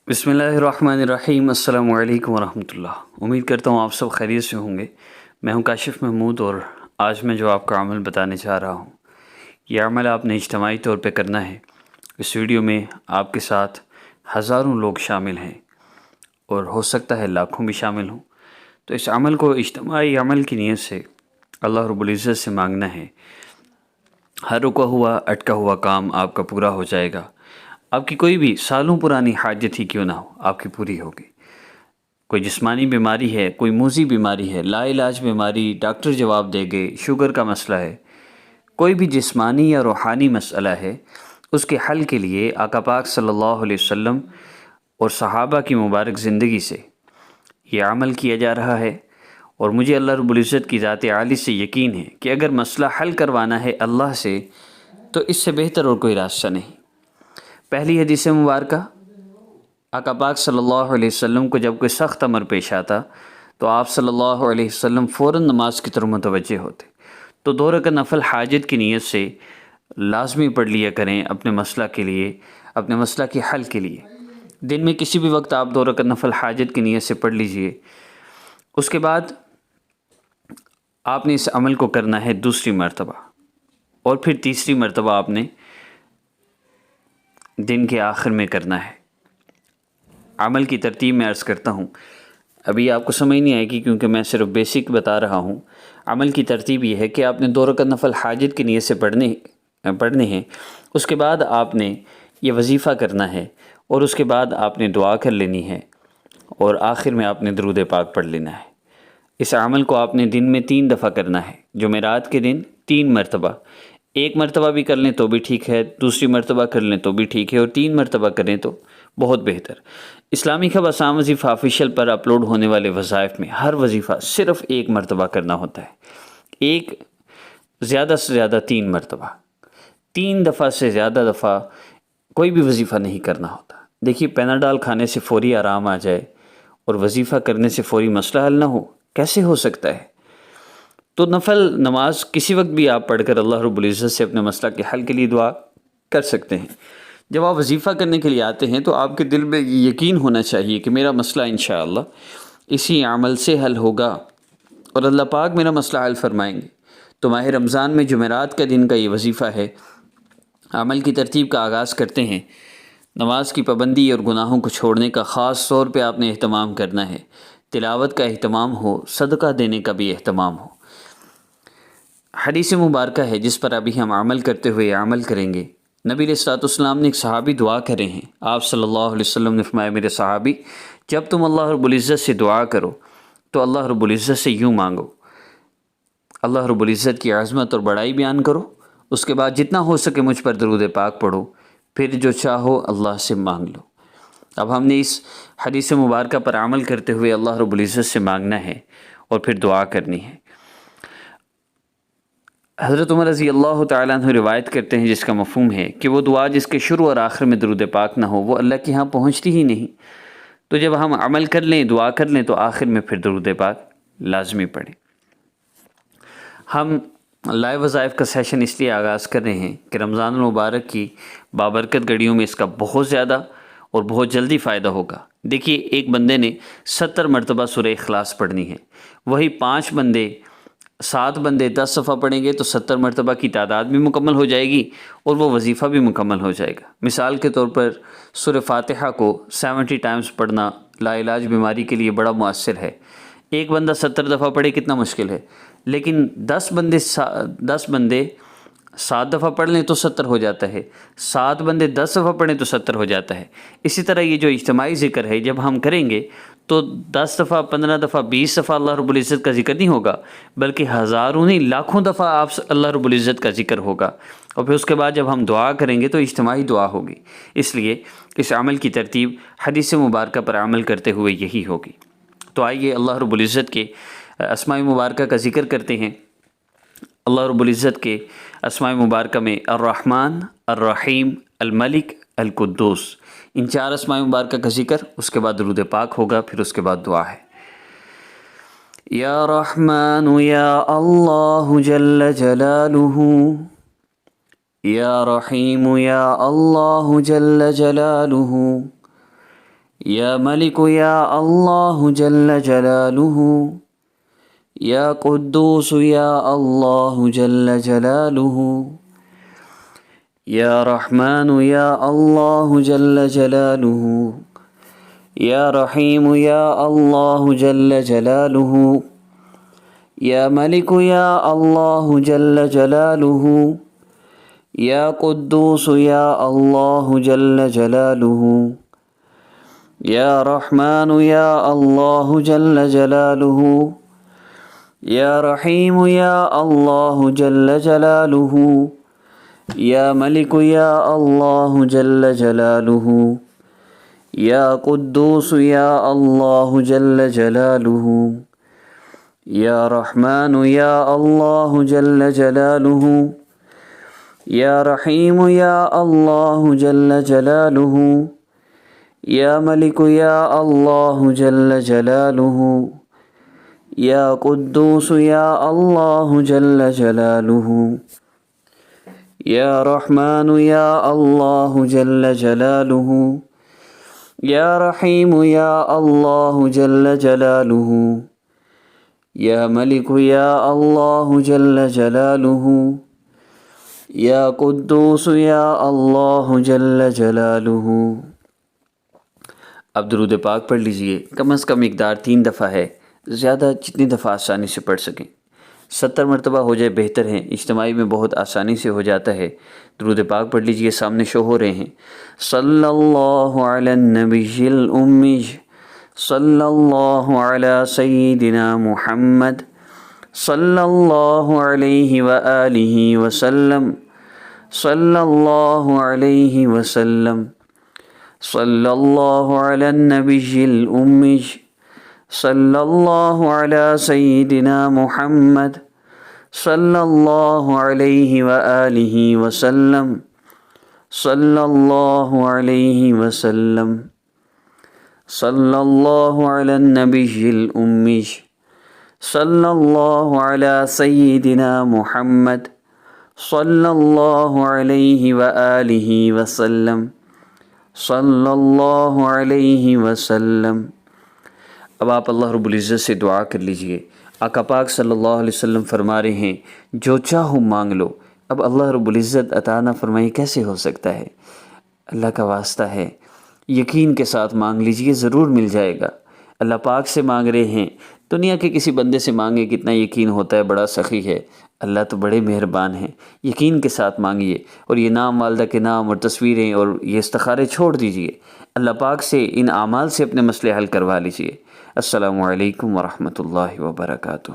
بسم اللہ الرحمن الرحیم۔ السلام علیکم ورحمۃ اللہ۔ امید کرتا ہوں آپ سب خیریت سے ہوں گے۔ میں ہوں کاشف محمود اور آج میں جو آپ کا عمل بتانے چاہ رہا ہوں، یہ عمل آپ نے اجتماعی طور پہ کرنا ہے۔ اس ویڈیو میں آپ کے ساتھ ہزاروں لوگ شامل ہیں اور ہو سکتا ہے لاکھوں بھی شامل ہوں۔ تو اس عمل کو اجتماعی عمل کی نیت سے اللہ رب العزت سے مانگنا ہے۔ ہر رکا ہوا اٹکا ہوا کام آپ کا پورا ہو جائے گا۔ آپ کی کوئی بھی سالوں پرانی حاجت ہی کیوں نہ ہو، آپ کی پوری ہوگی۔ کوئی جسمانی بیماری ہے، کوئی موذی بیماری ہے، لا علاج بیماری، ڈاکٹر جواب دے گے، شوگر کا مسئلہ ہے، کوئی بھی جسمانی یا روحانی مسئلہ ہے، اس کے حل کے لیے آقا پاک صلی اللہ علیہ وسلم اور صحابہ کی مبارک زندگی سے یہ عمل کیا جا رہا ہے۔ اور مجھے اللہ رب العزت کی ذات عالی سے یقین ہے کہ اگر مسئلہ حل کروانا ہے اللہ سے تو اس سے بہتر اور کوئی راستہ نہیں۔ پہلی حدیث مبارکہ، آقا پاک صلی اللہ علیہ وسلم کو جب کوئی سخت امر پیش آتا تو آپ صلی اللہ علیہ وسلم فوراً نماز کی طرف متوجہ ہوتے۔ تو 2 رکعت نفل حاجت کی نیت سے لازمی پڑھ لیا کریں اپنے مسئلہ کے لیے، اپنے مسئلہ کے حل کے لیے۔ دن میں کسی بھی وقت آپ 2 رکعت نفل حاجت کی نیت سے پڑھ لیجئے۔ اس کے بعد آپ نے اس عمل کو کرنا ہے دوسری مرتبہ، اور پھر تیسری مرتبہ آپ نے دن کے آخر میں کرنا ہے۔ عمل کی ترتیب میں عرض کرتا ہوں، ابھی آپ کو سمجھ نہیں آئے گی کیونکہ میں صرف بیسک بتا رہا ہوں۔ عمل کی ترتیب یہ ہے کہ آپ نے 2 رکعت نفل حاجت کی نیت سے پڑھنے ہیں۔ اس کے بعد آپ نے یہ وظیفہ کرنا ہے، اور اس کے بعد آپ نے دعا کر لینی ہے، اور آخر میں آپ نے درود پاک پڑھ لینا ہے۔ اس عمل کو آپ نے دن میں 3 دفعہ کرنا ہے۔ جمعرات کے دن 3 مرتبہ، 1 مرتبہ بھی کر لیں تو بھی ٹھیک ہے، دوسری مرتبہ کر لیں تو بھی ٹھیک ہے، اور 3 مرتبہ کریں تو بہت بہتر۔ اسلامی خب آسام وظیفہ آفیشیل پر اپلوڈ ہونے والے وظائف میں ہر وظیفہ صرف 1 مرتبہ کرنا ہوتا ہے، ایک زیادہ سے زیادہ 3 مرتبہ، 3 دفعہ سے زیادہ دفعہ کوئی بھی وظیفہ نہیں کرنا ہوتا۔ دیکھیے، پیناڈال کھانے سے فوری آرام آ جائے اور وظیفہ کرنے سے فوری مسئلہ حل نہ ہو، کیسے ہو سکتا ہے؟ تو نفل نماز کسی وقت بھی آپ پڑھ کر اللہ رب العزت سے اپنے مسئلہ کے حل کے لیے دعا کر سکتے ہیں۔ جب آپ وظیفہ کرنے کے لیے آتے ہیں تو آپ کے دل میں یہ یقین ہونا چاہیے کہ میرا مسئلہ انشاءاللہ اسی عمل سے حل ہوگا اور اللہ پاک میرا مسئلہ حل فرمائیں گے۔ تو ماہ رمضان میں جمعرات کا دن کا یہ وظیفہ ہے۔ عمل کی ترتیب کا آغاز کرتے ہیں۔ نماز کی پابندی اور گناہوں کو چھوڑنے کا خاص طور پہ آپ نے اہتمام کرنا ہے، تلاوت کا اہتمام ہو، صدقہ دینے کا بھی اہتمام ہو۔ حدیث مبارکہ ہے جس پر ابھی ہم عمل کرتے ہوئے عمل کریں گے۔ نبی علیہ الصلوۃ والسلام نے ایک صحابی دعا کرے ہیں۔ آپ صلی اللہ علیہ وسلم نے فرمایا، میرے صحابی، جب تم اللہ رب العزت سے دعا کرو تو اللہ رب العزت سے یوں مانگو، اللہ رب العزت کی عظمت اور بڑائی بیان کرو، اس کے بعد جتنا ہو سکے مجھ پر درود پاک پڑھو، پھر جو چاہو اللہ سے مانگ لو۔ اب ہم نے اس حدیث مبارکہ پر عمل کرتے ہوئے اللہ رب العزت سے مانگنا ہے اور پھر دعا کرنی ہے۔ حضرت عمر رضی اللہ تعالیٰ عنہ روایت کرتے ہیں جس کا مفہوم ہے کہ وہ دعا جس کے شروع اور آخر میں درود پاک نہ ہو وہ اللہ کے ہاں پہنچتی ہی نہیں۔ تو جب ہم عمل کر لیں، دعا کر لیں، تو آخر میں پھر درود پاک لازمی پڑھیں۔ ہم لائیو وظائف کا سیشن اس لیے آغاز کر رہے ہیں کہ رمضان المبارک کی بابرکت گھڑیوں میں اس کا بہت زیادہ اور بہت جلدی فائدہ ہوگا۔ دیکھیے، ایک بندے نے 70 مرتبہ سورہ اخلاص پڑھنی ہے، وہی 5 بندے 7 بندے 10 صفحہ پڑھیں گے تو 70 مرتبہ کی تعداد بھی مکمل ہو جائے گی اور وہ وظیفہ بھی مکمل ہو جائے گا۔ مثال کے طور پر سورہ فاتحہ کو 70 ٹائمز پڑھنا لا علاج بیماری کے لیے بڑا مؤثر ہے۔ ایک بندہ 70 دفعہ پڑھے کتنا مشکل ہے، لیکن 10 بندے 7 دفعہ پڑھ لیں تو 70 ہو جاتا ہے، 7 بندے 10 دفعہ پڑھیں تو 70 ہو جاتا ہے۔ اسی طرح یہ جو اجتماعی ذکر ہے جب ہم کریں گے تو 10 دفعہ 15 دفعہ 20 دفعہ اللہ رب العزت کا ذکر نہیں ہوگا، بلکہ ہزاروں نہیں لاکھوں دفعہ آپ اللہ رب العزت کا ذکر ہوگا، اور پھر اس کے بعد جب ہم دعا کریں گے تو اجتماعی دعا ہوگی۔ اس لیے اس عمل کی ترتیب حدیث مبارکہ پر عمل کرتے ہوئے یہی ہوگی۔ تو آئیے اللہ رب العزت کے اسماء مبارکہ کا ذکر کرتے ہیں۔ اللہ رب العزت کے اسماء مبارکہ میں الرحمن، الرحیم، الملک، القدوس، ان 4 اسماء مبارکہ کا ذکر، اس کے بعد درود پاک ہوگا، پھر اس کے بعد دعا ہے۔ یا رحمن یا اللہ جل جلالہ، یا رحیم یا اللہ جل جلالہ، یا ملک یا اللہ جل جلالہ، یا قدوس یا اللہ جل جلالہ، یا رحمن یا اللہ جل جلالہ، یا رحیم یا اللہ جل جلالہ، یا ملک یا اللہ جل جلالہ، یا قدوس یا اللہ جل جلالہ، یا رحمن یا اللہ جل جلالہ، یا رحیم یا اللہ جل جلالہ، یا ملک یا اللہ جل جلالہ، یا قدوس یا اللہ جل جلالہ، یا رحمن یا اللہ جل جلالہ، یا رحیم یا اللہ جل جلالہ، یا ملک یا اللہ جل جلالہ، یا قدوس یا اللہ جل جلالہ، یا رحمن یا اللہ جل جلالہ، یا رحیم یا اللہ جل جلالہ، یا ملک یا اللہ جل جلالہ، یا قدوس یا اللہ جل جلالہ۔ اب درود پاک پڑھ لیجئے، کم از کم مقدار 3 دفعہ ہے، زیادہ جتنی دفعہ آسانی سے پڑھ سکیں، 70 مرتبہ ہو جائے بہتر ہے، اجتماعی میں بہت آسانی سے ہو جاتا ہے۔ درود پاک پڑھ لیجئے، سامنے شو ہو رہے ہیں۔ صلی اللہ علی النبی الامی، صلی اللہ علی سیدنا محمد، صلی اللہ علیہ وآلہ وسلم، صلی اللہ علیہ وسلم، صلی اللہ علی النبی الامی، صلی اللہ علی سیدنا محمد، صلی اللہ علیہ وآلہ وسلم، صلی اللہ علیہ وسلم، صلی اللہ علی النبی الامی، صلی اللہ علی سیدنا محمد، صلی اللہ علیہ وآلہ وسلم، صلی اللہ علیہ وسلم۔ اب آپ اللہ رب العزت سے دعا کر لیجئے۔ آقا پاک صلی اللہ علیہ وسلم فرما رہے ہیں جو چاہو مانگ لو۔ اب اللہ رب العزت عطا نہ فرمائے کیسے ہو سکتا ہے؟ اللہ کا واسطہ ہے، یقین کے ساتھ مانگ لیجئے، ضرور مل جائے گا۔ اللہ پاک سے مانگ رہے ہیں، دنیا کے کسی بندے سے مانگے کتنا یقین ہوتا ہے، بڑا سخی ہے۔ اللہ تو بڑے مہربان ہیں، یقین کے ساتھ مانگیے، اور یہ نام والدہ کے نام اور تصویریں اور یہ استخارے چھوڑ دیجئے، اللہ پاک سے ان اعمال سے اپنے مسئلے حل کروا لیجئے۔ السلام علیکم ورحمۃ اللہ وبرکاتہ۔